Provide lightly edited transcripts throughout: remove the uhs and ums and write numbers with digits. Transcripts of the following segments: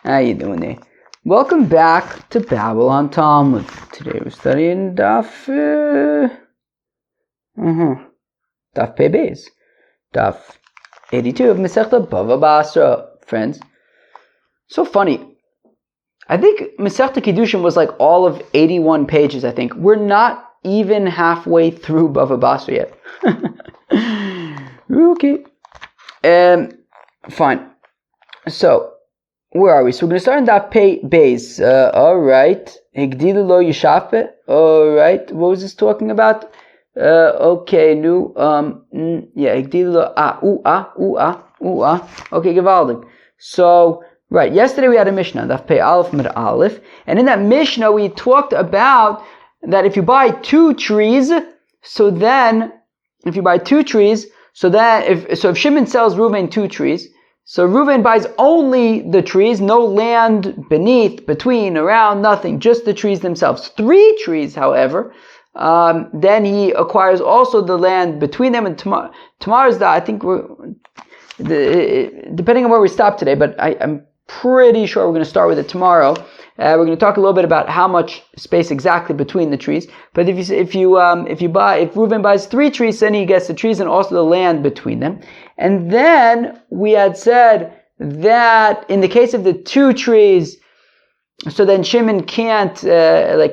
How you doing there? Welcome back to Babylon Talmud. Today we're studying Daf Pei Beis, Daf 82 of Masechta BavaBasra, friends. So funny. I think Masechta Kiddushin was like all of 81 pages, I think. We're not even halfway through BavaBasra yet. Okay. Fine. So, where are we? So we're going to start in Daf Pei Beis. Alright. Higdilu lo yishafe. Alright. What was this talking about? Okay, nu. Higdilu lo. Okay, gewaldig. So, right. Yesterday we had a Mishnah, Daf Pei Aleph Mid Aleph. And in that Mishnah we talked about that if you buy two trees, so if Shimon sells Reuven two trees, so Reuven buys only the trees, no land beneath, between, around, nothing, just the trees themselves. 3 trees, however, then he acquires also the land between them. And tomorrow's I think depending on where we stop today, but I'm pretty sure we're going to start with it tomorrow. We're going to talk a little bit about how much space exactly between the trees. But if Reuven buys 3 trees, then he gets the trees and also the land between them. And then we had said that in the case of the 2 trees, so then Shimon can't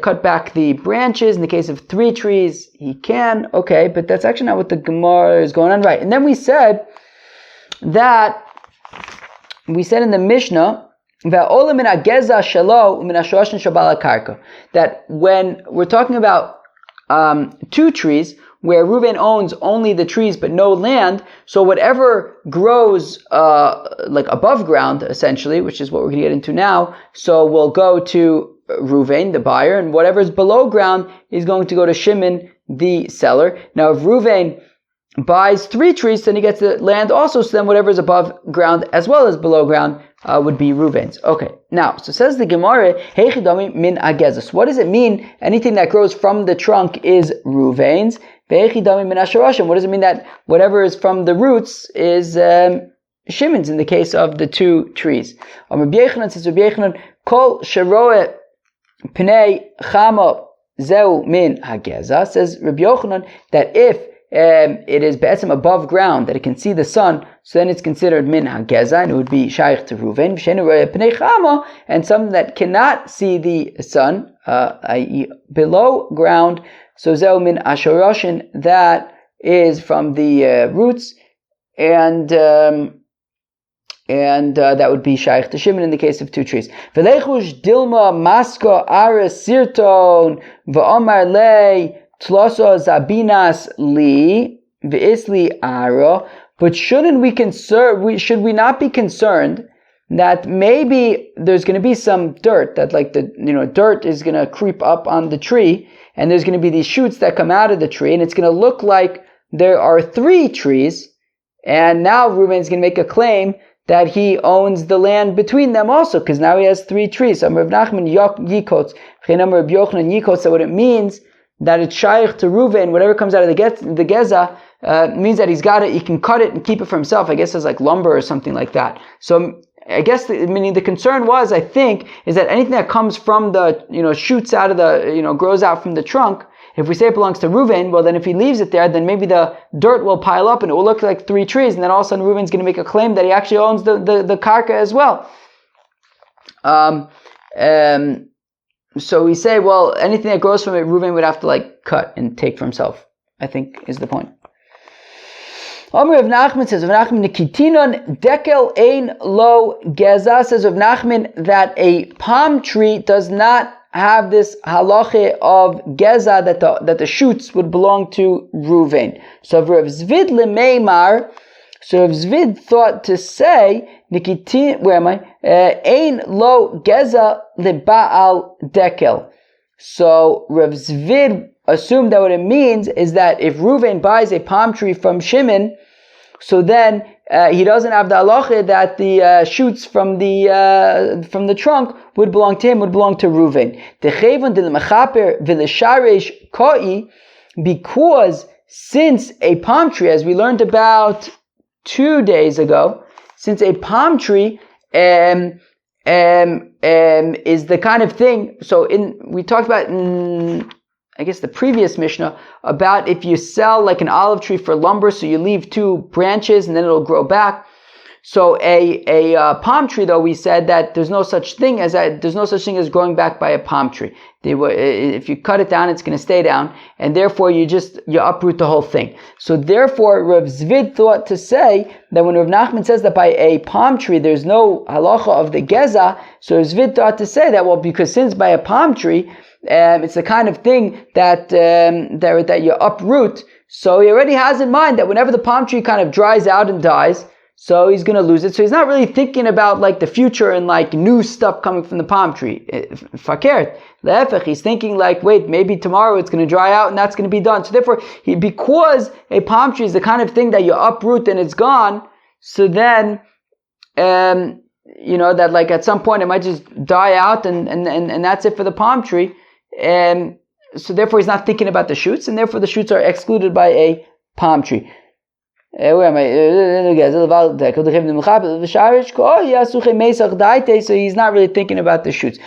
cut back the branches. In the case of 3 trees, he can. Okay, but that's actually not what the Gemara is going on, right? And then we said in the Mishnah that when we're talking about 2 trees where Reuven owns only the trees but no land, so whatever grows above ground essentially, which is what we're going to get into now, so we'll go to Reuven, the buyer, and whatever is below ground is going to go to Shimon, the seller. Now if Reuven buys 3 trees, then he gets the land also, so then whatever is above ground as well as below ground would be Reuven's. Okay, now, so says the Gemara, Heichidami min agezos. What does it mean? Anything that grows from the trunk is Reuven's. Heichidami min asharashim. What does it mean that whatever is from the roots is Shimon's in the case of the 2 trees? Rabbi Yechanan says, Rabbi Yechanan, kol sheroeh pnei chama zeu min hageza. Says Rabbi Yechanan that if it is be'etzim above ground, that it can see the sun, so then it's considered min hageza, and it would be shaykh to Reuven. And something that cannot see the sun, i.e. below ground, so zeu min ashoroshin, that is from the roots, and that would be shaykh to Shimon in the case of 2 trees. V'leichush dilma maska ares sirton v'omar lei Tloso zabinas li v'isli aro. But should we not be concerned that maybe there's going to be some dirt, that dirt is going to creep up on the tree, and there's going to be these shoots that come out of the tree, and it's going to look like there are 3 trees, and now Reuben's going to make a claim that he owns the land between them also, because now he has 3 trees. So Rav Nachman Yikotz, Rav Yochanan Yikotz, so what it means that it's shaykh to Reuven, whatever comes out of the geza, means that he can cut it and keep it for himself. I guess it's like lumber or something like that. So I guess the concern was, I think, is that anything that comes from the, shoots out of the, grows out from the trunk, if we say it belongs to Reuven, well then if he leaves it there, then maybe the dirt will pile up and it will look like 3 trees, and then all of a sudden Reuven's going to make a claim that he actually owns the karka as well. So we say, well, anything that grows from it, Reuven would have to cut and take for himself, I think is the point. Amr of Nachman says, Rav Nachman Nikitinon dekel ein lo geza, says Rav Nachman that a palm tree does not have this halacha of geza, that the shoots would belong to Reuven. So Rav Zvid lemeimar, so Rav Zvid thought to say, Nikitin, where am I? Ein lo geza lebaal dekel. So Rav Zvid assumed that what it means is that if Reuven buys a palm tree from Shimon, so then he doesn't have the halacha that the shoots from the trunk would belong to him, would belong to Reuven. Because since a palm tree, as we learned about 2 days ago, since a palm tree is the kind of thing. So we talked about in, I guess, the previous Mishnah about if you sell like an olive tree for lumber, so you leave 2 branches and then it'll grow back. So a palm tree, though, we said that there's no such thing as growing back by a palm tree. If you cut it down, it's going to stay down, and therefore you uproot the whole thing. So therefore, Rav Zvid thought to say that when Rav Nachman says that by a palm tree there's no halacha of the geza, so Rav Zvid thought to say that, well, because since by a palm tree it's the kind of thing that you uproot, so he already has in mind that whenever the palm tree kind of dries out and dies, so he's going to lose it. So he's not really thinking about like the future and like new stuff coming from the palm tree. Fakert. Lefech, he's thinking like, wait, maybe tomorrow it's going to dry out and that's going to be done. So therefore, because a palm tree is the kind of thing that you uproot and it's gone, so then, that like at some point it might just die out and that's it for the palm tree. And so therefore he's not thinking about the shoots, and therefore the shoots are excluded by a palm tree. Where am I? So he's not really thinking about the shoots.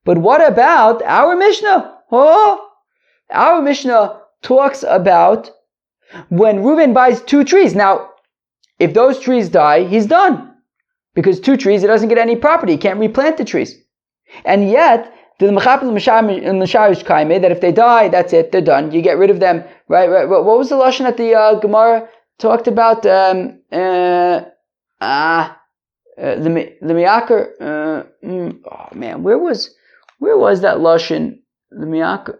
But what about our Mishnah? Our Mishnah talks about when Reuben buys 2 trees. Now, if those trees die, he's done. Because 2 trees, he doesn't get any property. He can't replant the trees. And yet, that if they die, that's it, they're done. You get rid of them, right? What was the lashon that the Gemara talked about? The miyakar. Oh man, where was that lashon? The miyakar.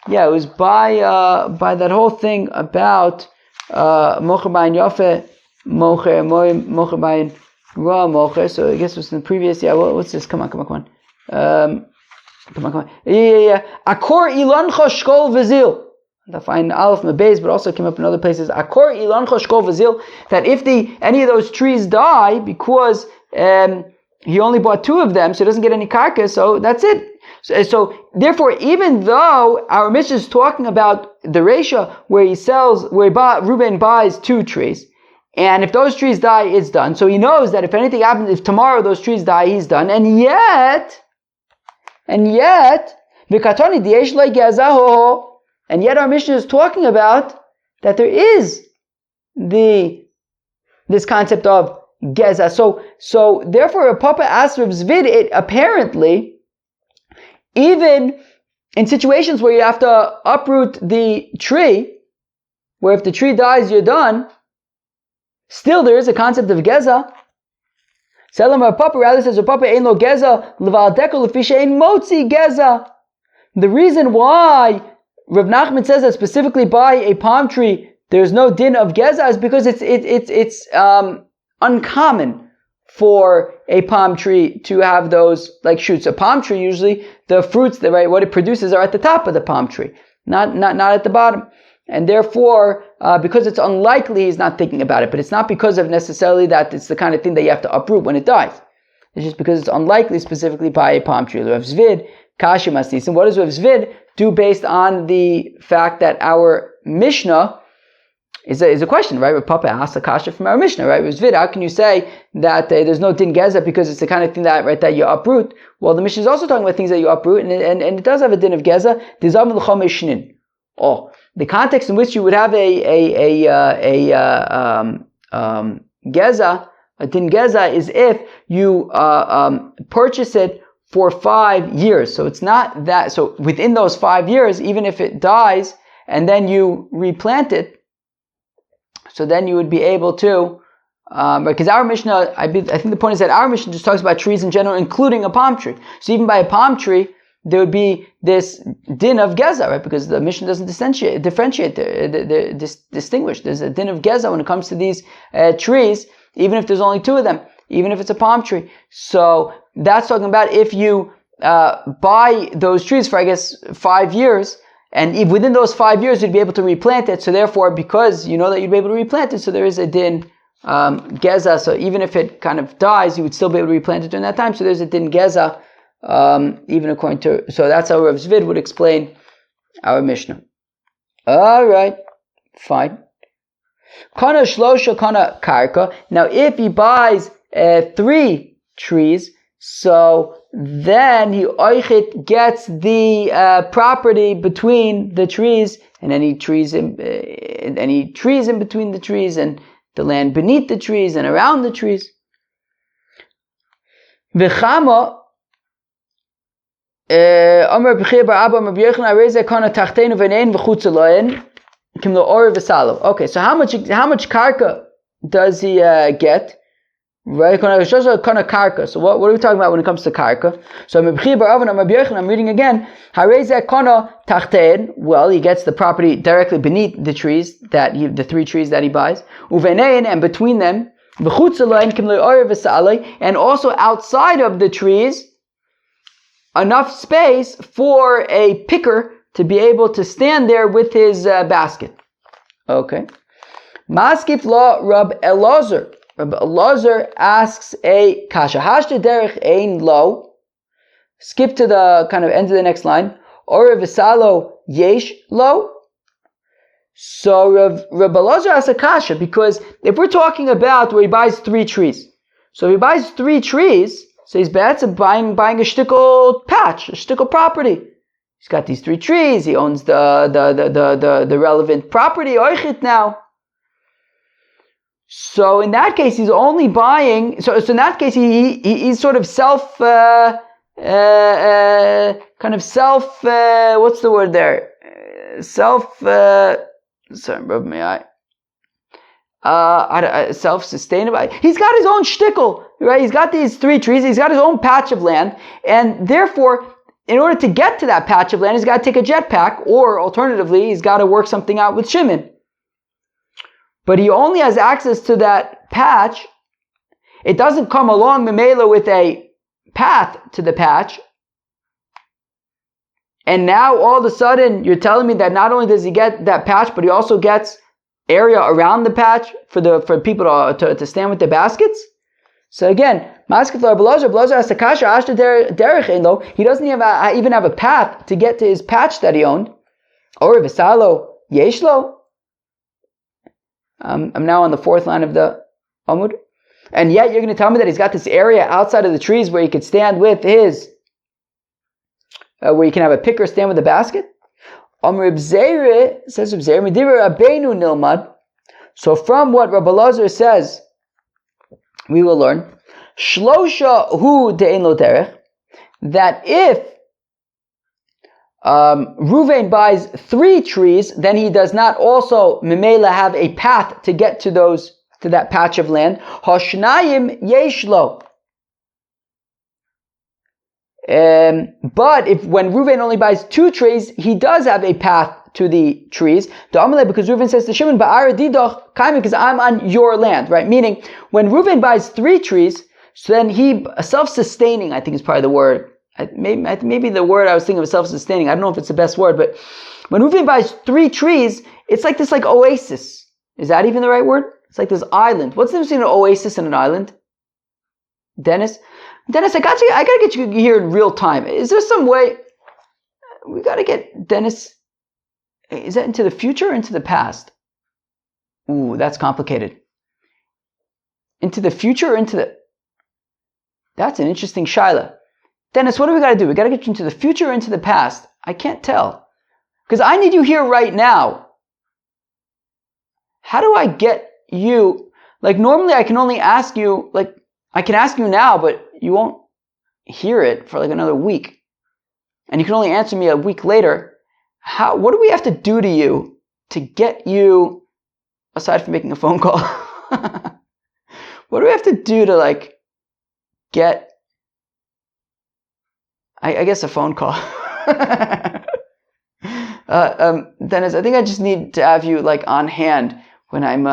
Yeah, it was by that whole thing about mocher bayin yafe, mocher bayin ra mocher. So I guess it was in the previous. Yeah, what's this? Come on. Come on. Yeah. Akor ilancha shkol v'zil. I find Aleph Mebez, but also came up in other places. Akor ilancha shkol v'zil. That if any of those trees die because he only bought 2 of them, so he doesn't get any karka, so that's it. So therefore, even though our Mishnah is talking about the Reisha where Reuben buys 2 trees, and if those trees die, it's done. So he knows that if anything happens, if tomorrow those trees die, he's done. And yet, our Mishnah is talking about that there is this concept of geza. So therefore, a Papa asked Rav Zvid, it apparently, even in situations where you have to uproot the tree, where if the tree dies, you're done, still there is a concept of geza. Selam Papa rather says Papa ain't no geza levaldeko lefisha ain't motzi geza. The reason why Rav Nachman says that specifically by a palm tree there's no din of geza is because it's uncommon for a palm tree to have those like shoots. A palm tree usually the fruits what it produces are at the top of the palm tree, not at the bottom. And therefore, because it's unlikely, he's not thinking about it. But it's not because of necessarily that it's the kind of thing that you have to uproot when it dies. It's just because it's unlikely specifically by a palm tree. Rav Zvid, Kashi Masnis. And what does Rav Zvid do based on the fact that our Mishnah is a question, right? Rav Papa asked a kasha from our Mishnah, right? Rav Zvid, how can you say that there's no din geza because it's the kind of thing that you uproot? Well, the Mishnah is also talking about things that you uproot, and it does have a din of geza. The context in which you would have geza, a din geza, is if you purchase it for 5 years. So it's not that. So within those 5 years, even if it dies and then you replant it, so then you would be able to. Because our Mishnah, I think the point is that our Mishnah just talks about trees in general, including a palm tree. So even by a palm tree, there would be this din of geza, right? Because the Mishnah doesn't distinguish. There's a din of geza when it comes to these trees, even if there's only 2 of them, even if it's a palm tree. So that's talking about if you buy those trees for, 5 years, and within those 5 years you'd be able to replant it. So therefore, because you know that you'd be able to replant it, so there is a din geza. So even if it kind of dies, you would still be able to replant it during that time. So there's a din geza. Even according to, so that's how Rav Zvid would explain our Mishnah. All right, fine. Kana shlosha kana karka. Now, if he buys 3 trees, so then he oichet gets the property between the trees, and any trees in between the trees, and the land beneath the trees and around the trees. V'chama Amar B'chir Bar Abba Amar B'Yochanan Arezeh Kana Tachtenu V'nein V'chutz Eloyin Kim Lo Or V'Salo. Okay, so how much karka does he get? Right, kana karka. So what are we talking about when it comes to karka? So I'm reading again. Well, he gets the property directly beneath the trees the 3 trees that he buys. And between them, and also outside of the trees, enough space for a picker to be able to stand there with his basket. Okay. Maskif la Rab Elazar. Rabbi Elazar asks a kasha. Hashta derech ein lo. Skip to the kind of end of the next line. Or v'salo yesh lo. So Rabbi Elazar asks a kasha because if we're talking about where he buys 3 trees, so if he buys 3 trees, so he's buying a shtickle patch, a shtickle property. He's got these 3 trees. He owns the relevant property. Oichit now. So in that case, he's only buying. So in that case, he's sort of what's the word there? Self-sustainable. He's got his own shtickle, right? He's got these 3 trees. He's got his own patch of land, and therefore, in order to get to that patch of land, he's got to take a jetpack, or alternatively, he's got to work something out with Shimon. But he only has access to that patch. It doesn't come along Memela with a path to the patch. And now all of a sudden you're telling me that not only does he get that patch, but he also gets area around the patch for people to stand with their baskets. So again, he doesn't even have a path to get to his patch that he owned. Or Visalo Yeshlo. I'm now on the 4th line of the Amud. And yet you're going to tell me that he's got this area outside of the trees where he could stand with his, where you can have a picker stand with a basket? Amr Ibzeire, says Ibzeire, Medivir Abenu Nilmad. So from what Rabbi Elazar says, we will learn, Shlosha hu de'en lo derech, that if Ruvain buys 3 trees, then he does not also Memela have a path to get to that patch of land. Hashnayim yeshlo. But when Ruvain only buys 2 trees, he does have a path to the trees. Because Ruvain says to Shimon, because I'm on your land, right? Meaning, when Ruvain buys 3 trees, so then he self-sustaining, I think is probably the word. Maybe the word I was thinking of self-sustaining. I don't know if it's the best word, but when Ruvain buys 3 trees, it's like this oasis. Is that even the right word? It's like this island. What's the difference between an oasis and an island? Dennis, I gotta get you here in real time. Is there some way we gotta get Dennis? Is that into the future or into the past? Ooh, that's complicated. Into the future or into the? That's an interesting shaila. Dennis, what do we got to do? We got to get you into the future or into the past? I can't tell. Because I need you here right now. How do I get you? Normally I can only ask you, I can ask you now, but you won't hear it for another week. And you can only answer me a week later. What do we have to do to you to get you, aside from making a phone call? What do we have to do to, get... I guess a phone call. Dennis, I think I just need to have you on hand when I'm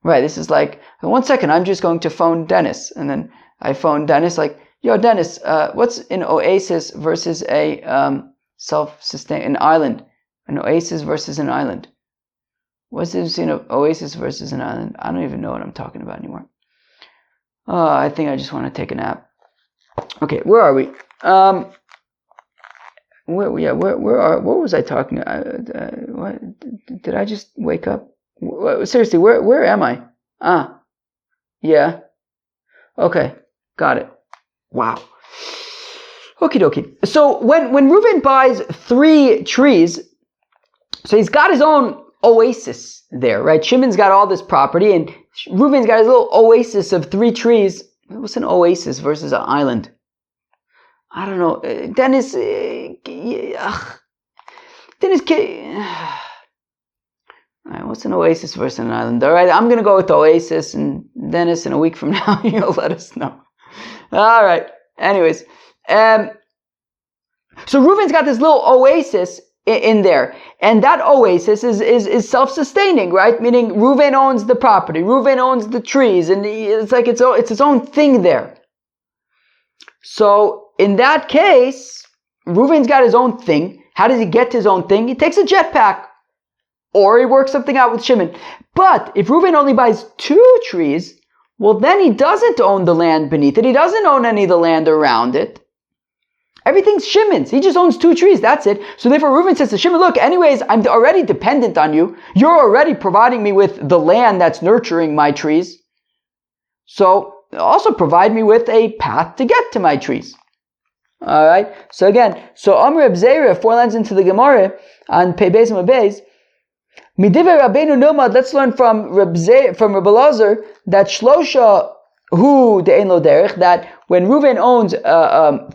right. This is 1 second. I'm just going to phone Dennis, and then I phone Dennis yo, Dennis, what's an oasis versus a an island? An oasis versus an island. What's the difference between an oasis versus an island? I don't even know what I'm talking about anymore. I think I just want to take a nap. Okay, where are we? What was I talking? What did I just wake up? Seriously, where am I? Yeah. Okay, got it. Wow. Okie dokie. So when Reuven buys 3 trees, so he's got his own oasis there, right? Shimon's got all this property, and Reuven's got his little oasis of 3 trees. What's an oasis versus an island? I don't know. Dennis. All right, what's an oasis versus an island? All right, I'm going to go with the oasis, and Dennis, in a week from now, you'll let us know. All right. Anyways, so Reuven's got this little oasis in there, and that oasis is self-sustaining, right? Meaning Reuven owns the property, Reuven owns the trees, and it's like it's its own thing there. So in that case, Reuven's got his own thing. How does he get his own thing? He takes a jetpack, or he works something out with Shimon. But if Reuven only buys 2 trees, well, then he doesn't own the land beneath it. He doesn't own any of the land around it. Everything's Shimon's. He just owns 2 trees. That's it. So therefore, Reuven says to Shimon, look, anyways, I'm already dependent on you. You're already providing me with the land that's nurturing my trees. So also provide me with a path to get to my trees. All right. So again, Amr Reb Zera, 4 lines into the Gemara on Pei Beis and Beis. Midivrei Rabbeinu Nilmad, let's learn from Reb Elazar that Shlosha Hu De'ein Lo Derech, that when Reuven owns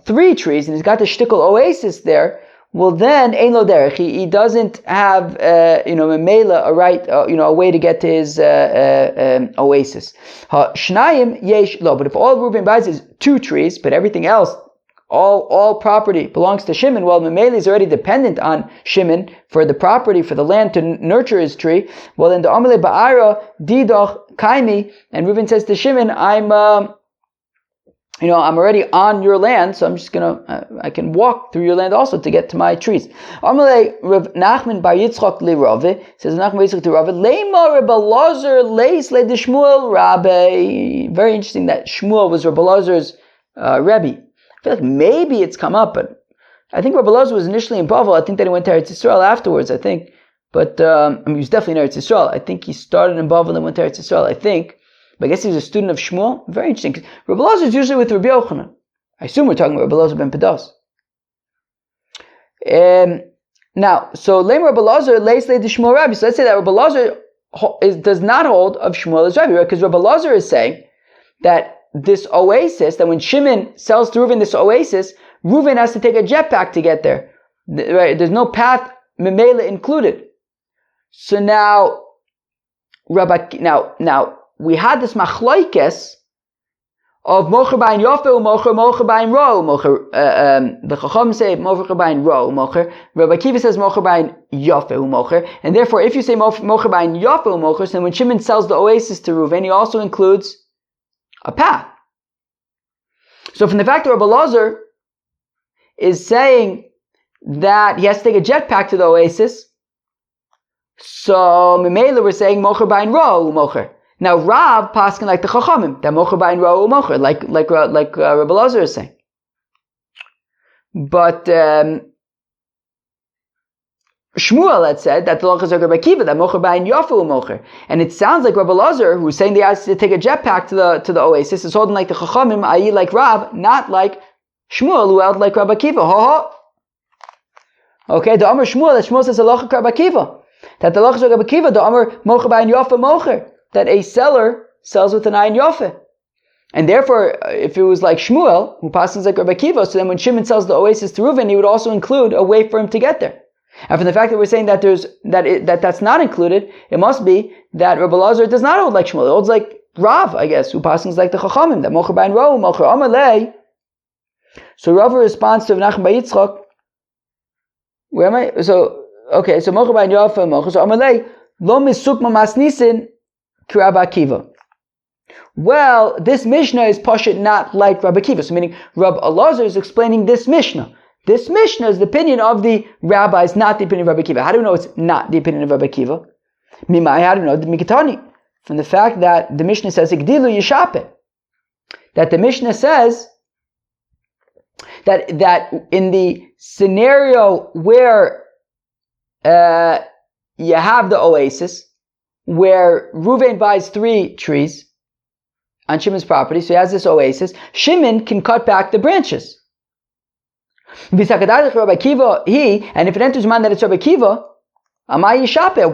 3 trees and he's got the shtickle oasis there, well then Ein Lo Derech, he doesn't have Memela, a right, a way to get to his oasis. Shnayim Yesh Lo, but if all Reuven buys is 2 trees, but everything else, all property belongs to Shimon, well, Memela is already dependent on Shimon for the property, for the land to nurture his tree. Well, then the Amale Ba'ara Didoch Kaimi, and Reuven says to Shimon, I'm already on your land, so I'm just I can walk through your land also to get to my trees. Amale Rav Nachman Bar Yitzchak li Rave, says Nachman Bar Yitzchak to Rave, Leima Reb Elazar leis le de Shmuel Rabbi. Very interesting that Shmuel was Reb Elazar's Rebbe. I feel like maybe it's come up, but I think Rabbi Elazar was initially in Bavel. I think that he went to Eretz Yisrael afterwards, I think. But, he was definitely in Eretz Yisrael. I think he started in Bavel and went to Eretz Yisrael, I think. But I guess he was a student of Shmuel. Very interesting. Because Rabbi Elazar is usually with Rabbi Yochanan. I assume we're talking about Rabbi Elazar ben Pedas. Now, so Leim Rabbi Elazar leis le de Shmuel Rabbi. So let's say that Rabbi Elazar does not hold of Shmuel as Rabbi, right? Because Rabbi Elazar is saying that this oasis, that when Shimon sells to Reuven this oasis, Reuven has to take a jetpack to get there. Right? There's no path, Memela included. So now we had this machlokes of mocher bayin yofe mocher bayin ro the Chacham say mocher bayin ro mocher. Rabbi Akiva says mocher bayin yofe mocher, and therefore if you say mocher bayin yofe mocher, then when Shimon sells the oasis to Reuven, he also includes a path. So from the fact that Rabbi Elazar is saying that he has to take a jetpack to the oasis, so Memela we're saying mocher bayin ro mocher. Now Rav paskin like the Chachamim, that mocher bayin ro mocher, like Rabbi Elazar is saying. But Shmuel had said that the Lachas of Rabbi Akiva, that mocher bayin yafu mocher, and it sounds like Rabbi Elazar, who's saying they has to take a jetpack to the oasis, is holding like the Chachamim, i.e., like Rav, not like Shmuel, who held like Rabbi Akiva. Okay, the Amar Shmuel, that Shmuel says the Lachas of Rabbi Akiva, that the Lachas of Rabbi Akiva, the Amar mocher bayin yafu mocher, that a seller sells with an ayin yafe. And therefore, if it was like Shmuel, who passes like Rabbi Akiva, so then when Shimon sells the oasis to Reuven, he would also include a way for him to get there. And from the fact that we're saying that that's not included, it must be that Rabbi Elazar does not hold like Shmuel. It holds like Rav, I guess, who passes like the Chachamim, that mocher bayin ro mocher amalei. So Rav responds to Nachman Bar Yitzchak. Where am I? So mocher bayin yafe mocher. So amalei lo misukma masnisin ki Rabbi Akiva. Well, this Mishnah is pashut not like Rabbi Akiva. So meaning Rabbi Elazar is explaining this Mishnah. This Mishnah is the opinion of the rabbis, not the opinion of Rabbi Akiva. How do we know it's not the opinion of Rabbi Akiva? Mimai, how do we know? The Mikatani. From the fact that the Mishnah says, Igdilu Yishape. That the Mishnah says that in the scenario where you have the oasis, where Reuven buys 3 trees on Shimon's property, so he has this oasis, Shimon can cut back the branches. And if it enters mind that it's Rabbi Akiva,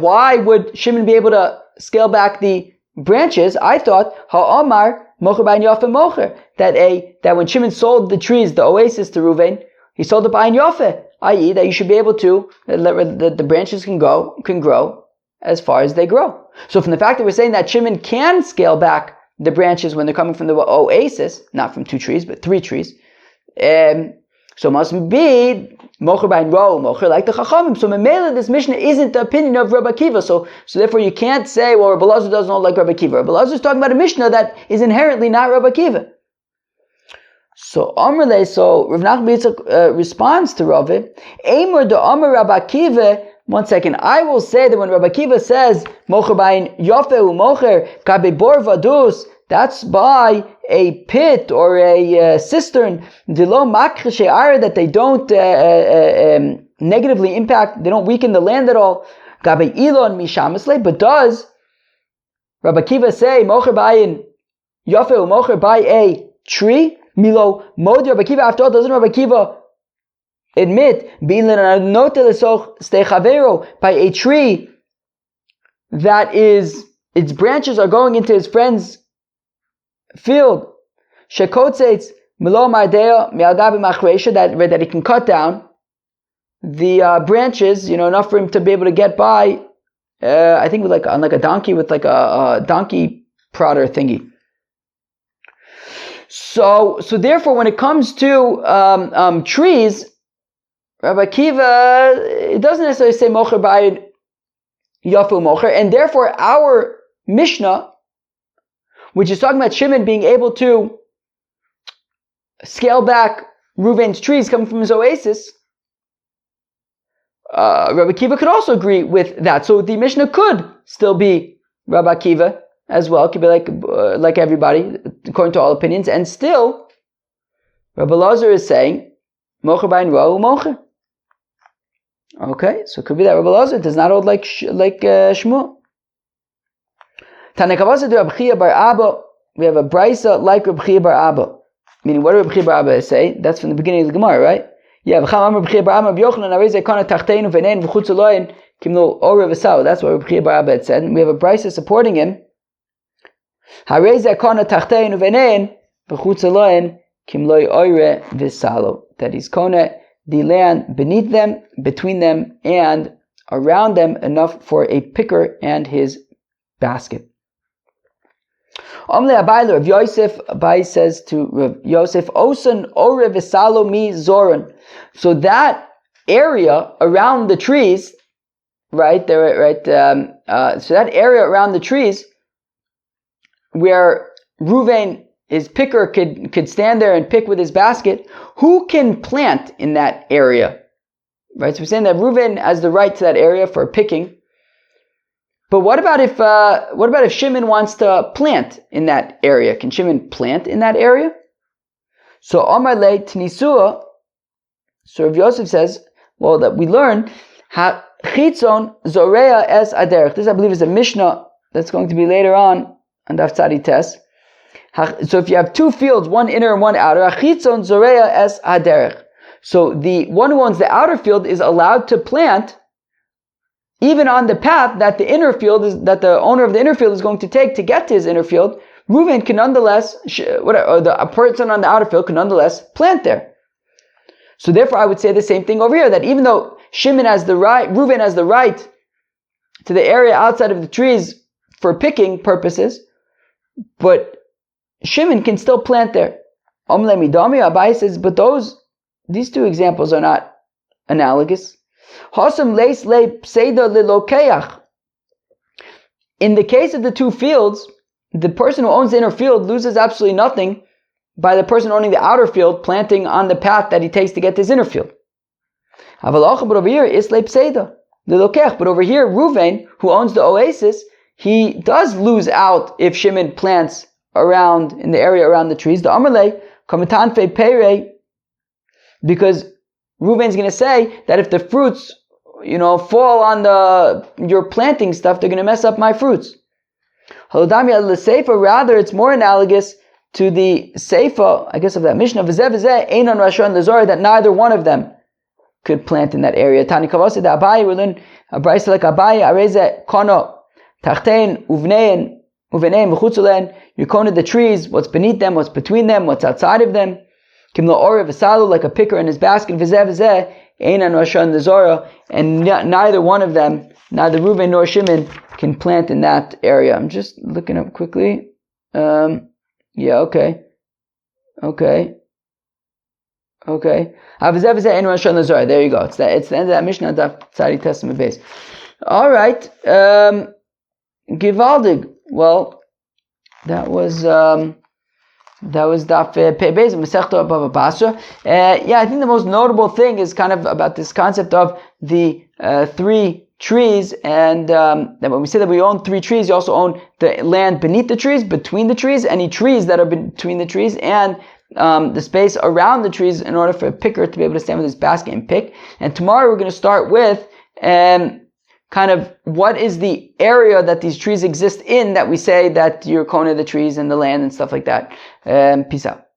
why would Shimon be able to scale back the branches? I thought Ha'amar Mocher B'ayin Yafeh Mocher, that when Shimon sold the trees, the oasis to Reuven, he sold it B'ayin Yafeh, i.e. that you should be able to the branches can grow as far as they grow. So from the fact that we're saying that Shimon can scale back the branches when they're coming from the oasis, not from 2 trees but 3 trees, so it must be Mocher B'ayin Ro Mocher, like the Chachamim. So Memela, this Mishnah isn't the opinion of Rabbi Akiva. So therefore you can't say, well, Rabbi Elazar doesn't hold like Rabbi Akiva. Rabbi Elazar is talking about a Mishnah that is inherently not Rabbi Akiva. So Amrle, so Rav Nachman Yitzchak responds to Rav, Eimer de Amar Rabbi Akiva. One second, I will say that when Rabbi Akiva says Mocher B'ayin Yafeh Mocher Kabe Bor Vadus, that's by a pit or a cistern, that they don't negatively impact, they don't weaken the land at all. But does Rabbi Akiva say Mocher B'ayin Yafeh Mocher by a tree? Milo Modi Rabbi Akiva, after all, doesn't Rabbi Akiva admit by a tree that is, its branches are going into his friend's field, that he can cut down the branches, enough for him to be able to get by, I think with on a donkey, with like a donkey prodder thingy. So therefore, when it comes to trees, Rabbi Akiva, it doesn't necessarily say Mocher B'ayin Yafeh Mocher, and therefore our Mishnah, which is talking about Shimon being able to scale back Reuven's trees coming from his oasis, Rabbi Akiva could also agree with that. So the Mishnah could still be Rabbi Akiva as well. It could be like everybody, according to all opinions. And still, Rabbi Elazar is saying, Mocher B'ayin Ro Mocher. Okay, so it could be that Rabbi Elazar does not hold like Shmuel. Tanakavasa de Rabbi Chia bar Abba, we have a brisa like Rabbi Chia bar Abba. Meaning, what did Rabbi Chia bar Abba say? That's from the beginning of the Gemara, right? Yeah, that's what Rabbi Chia bar Abba had said. And we have a brisa supporting him. That he's kona the land beneath them, between them, and around them enough for a picker and his basket. Amle Abai Rav Yosef, Abai says to Rav Yosef, Osan ore v'salo mi zoran. So that area around the trees, right there, right. So that area around the trees, where Reuven, his picker, could stand there and pick with his basket. Who can plant in that area? Right. So we're saying that Reuven has the right to that area for picking. But what about if Shimon wants to plant in that area? Can Shimon plant in that area? So Omar le Tnisua. So Rav Yosef says, well, that we learn Chitzon Zorea es Aderech. This, I believe, is a Mishnah that's going to be later on Daf Tzadi Tes. So if you have 2 fields, one inner and one outer, Chitzon Zorea es Aderech. So the one who owns the outer field is allowed to plant even on the path that the owner of the inner field is going to take to get to his inner field. Reuven can nonetheless, a person on the outer field can nonetheless plant there. So therefore, I would say the same thing over here, that even though Reuven has the right to the area outside of the trees for picking purposes, but Shimon can still plant there. Omle midami, Abai says, but these 2 examples are not analogous. In the case of the 2 fields, the person who owns the inner field loses absolutely nothing by the person owning the outer field planting on the path that he takes to get to his inner field. But over here, Reuven, who owns the oasis, he does lose out if Shimon plants around in the area around the trees. The Amalei Kamitanfe Pere, because Reuven's going to say that if the fruits fall on your planting stuff, they're going to mess up my fruits. Rather, it's more analogous to the Seifa, I guess, of that Mishnah, that neither one of them could plant in that area. Tani Kavasi da Abaye, we learn a brayso like Abaye, Areze Kono, Tachtein, Uvnein, V'chutzulen, you cornered the trees, what's beneath them, what's between them, what's outside of them. Kimlo Ore V'salu, like a picker in his basket, V'zeh, Einan Rashon the Zora, and neither one of them, neither Reuven nor Shimon, can plant in that area. I'm just looking up quickly. Okay. There you go. It's the end of that Mishnah, Daf Tzadi Testament base. All right. Givaldig. Well, that was Daf Pei Beis Masechta BavaBasra. I think the most notable thing is kind of about this concept of the 3 trees, and that when we say that we own 3 trees, you also own the land beneath the trees, between the trees, any trees that are between the trees, and the space around the trees in order for a picker to be able to stand with his basket and pick. And tomorrow we're going to start with kind of what is the area that these trees exist in, that we say that you're kona the trees and the land and stuff like that. Peace out.